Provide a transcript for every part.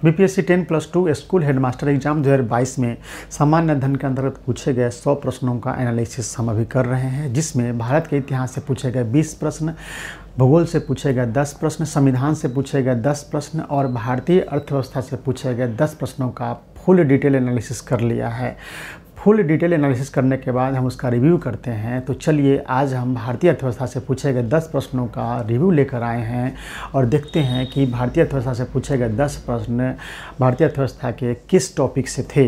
BPSC 10+2 school headmaster exam 2022 में सामान्य अध्ययन के अंतर्गत पूछे गए 100 प्रश्नों का एनालिसिस हम अभी कर रहे हैं, जिसमें भारत के इतिहास से पूछे गए 20 प्रश्न, भूगोल से पूछे गए 10 प्रश्न, संविधान से पूछे गए 10 प्रश्न और भारतीय अर्थव्यवस्था से पूछे गए 10 प्रश्नों का फुल डिटेल एनालिसिस कर लिया है। फुल डिटेल एनालिसिस करने के बाद हम उसका रिव्यू करते हैं। तो चलिए आज हम भारतीय अर्थव्यवस्था से पूछे गए 10 प्रश्नों का रिव्यू लेकर आए हैं और देखते हैं कि भारतीय अर्थव्यवस्था से पूछे गए 10 प्रश्न भारतीय अर्थव्यवस्था के किस टॉपिक से थे।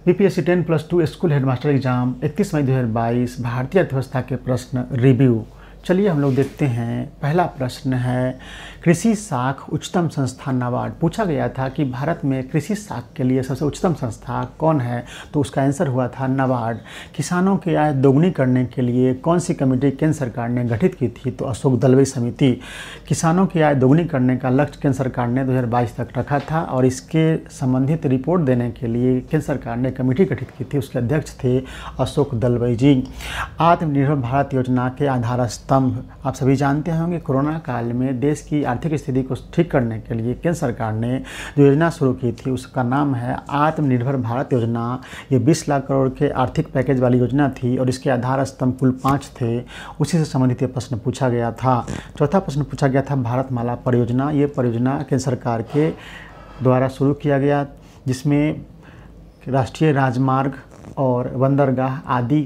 बीपीएससी 10+2 स्कूल हेडमास्टर एग्जाम 31 मई 2022 भारतीय अर्थव्यवस्था के प्रश्न रिव्यू। चलिए हम लोग देखते हैं। पहला प्रश्न है कृषि साख उच्चतम संस्था नाबार्ड। पूछा गया था कि भारत में कृषि साख के लिए सबसे उच्चतम संस्था कौन है, तो उसका आंसर हुआ था नाबार्ड। किसानों की आय दोगुनी करने के लिए कौन सी कमेटी केंद्र सरकार ने गठित की थी, तो अशोक दलवई समिति। किसानों की आय दोगुनी करने का लक्ष्य केंद्र सरकार ने 2022 तक रखा था और इसके संबंधित रिपोर्ट देने के लिए केंद्र सरकार ने कमेटी गठित की थी। उसके अध्यक्ष थे अशोक दलवई जी। आत्मनिर्भर भारत योजना के आधार स्तंभ आप सभी जानते होंगे। कोरोना काल में देश की आर्थिक स्थिति को ठीक करने के लिए केंद्र सरकार ने जो योजना शुरू की थी उसका नाम है आत्मनिर्भर भारत योजना। ये 20 लाख करोड़ के आर्थिक पैकेज वाली योजना थी और इसके आधार स्तंभ कुल 5 थे। उसी से संबंधित ये प्रश्न पूछा गया था। चौथा प्रश्न पूछा गया था भारतमाला परियोजना। ये परियोजना केंद्र सरकार के द्वारा शुरू किया गया, जिसमें राष्ट्रीय राजमार्ग और बंदरगाह आदि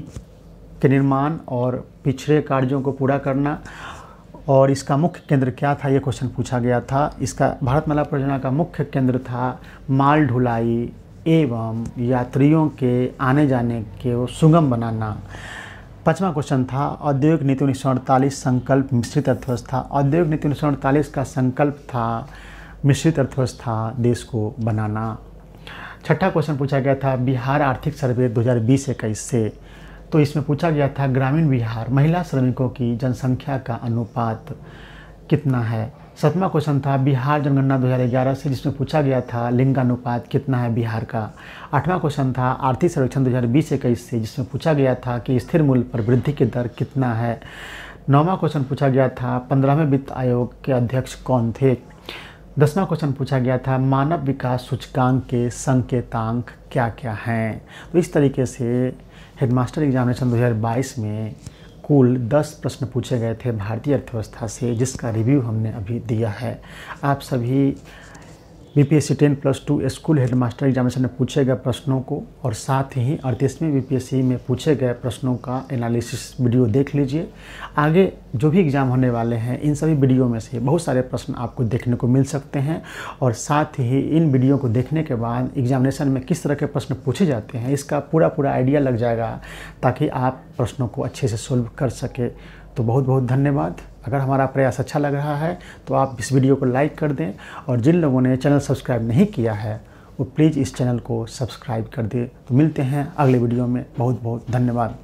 के निर्माण और पिछड़े कार्यों को पूरा करना। और इसका मुख्य केंद्र क्या था, ये क्वेश्चन पूछा गया था। इसका भारतमाला परियोजना का मुख्य केंद्र था माल ढुलाई एवं यात्रियों के आने जाने के सुगम बनाना। पांचवा क्वेश्चन था औद्योगिक नीति 1948 संकल्प मिश्रित अर्थव्यवस्था। औद्योगिक नीति 1948 का संकल्प था मिश्रित अर्थव्यवस्था देश को बनाना। छठा क्वेश्चन पूछा गया था बिहार आर्थिक सर्वे 2020-21 से। तो इसमें पूछा गया था ग्रामीण बिहार महिला श्रमिकों की जनसंख्या का अनुपात कितना है। सातवां क्वेश्चन था बिहार जनगणना 2011 से, जिसमें पूछा गया था लिंगानुपात कितना है बिहार का। आठवां क्वेश्चन था आर्थिक सर्वेक्षण 2020-21 से, जिसमें पूछा गया था कि स्थिर मूल्य पर वृद्धि की दर कितना है। नौवां क्वेश्चन पूछा गया था 15वें वित्त आयोग के अध्यक्ष कौन थे। 10वां क्वेश्चन पूछा गया था मानव विकास सूचकांक के संकेतांक क्या क्या हैं। तो इस तरीके से हेडमास्टर एग्जामिनेशन 2022 में कुल 10 प्रश्न पूछे गए थे भारतीय अर्थव्यवस्था से, जिसका रिव्यू हमने अभी दिया है। आप सभी बीपीएससी 10+2 स्कूल हेडमास्टर एग्जामिनेशन में पूछे गए प्रश्नों को और साथ ही 38वें बीपीएससी में पूछे गए प्रश्नों का एनालिसिस वीडियो देख लीजिए। आगे जो भी एग्ज़ाम होने वाले हैं इन सभी वीडियो में से बहुत सारे प्रश्न आपको देखने को मिल सकते हैं और साथ ही इन वीडियो को देखने के बाद एग्जामिनेशन में किस तरह के प्रश्न पूछे जाते हैं इसका पूरा आइडिया लग जाएगा, ताकि आप प्रश्नों को अच्छे से सोल्व कर सके। तो बहुत बहुत धन्यवाद। अगर हमारा प्रयास अच्छा लग रहा है तो आप इस वीडियो को लाइक कर दें और जिन लोगों ने चैनल सब्सक्राइब नहीं किया है वो प्लीज़ इस चैनल को सब्सक्राइब कर दें। तो मिलते हैं अगले वीडियो में। बहुत बहुत धन्यवाद।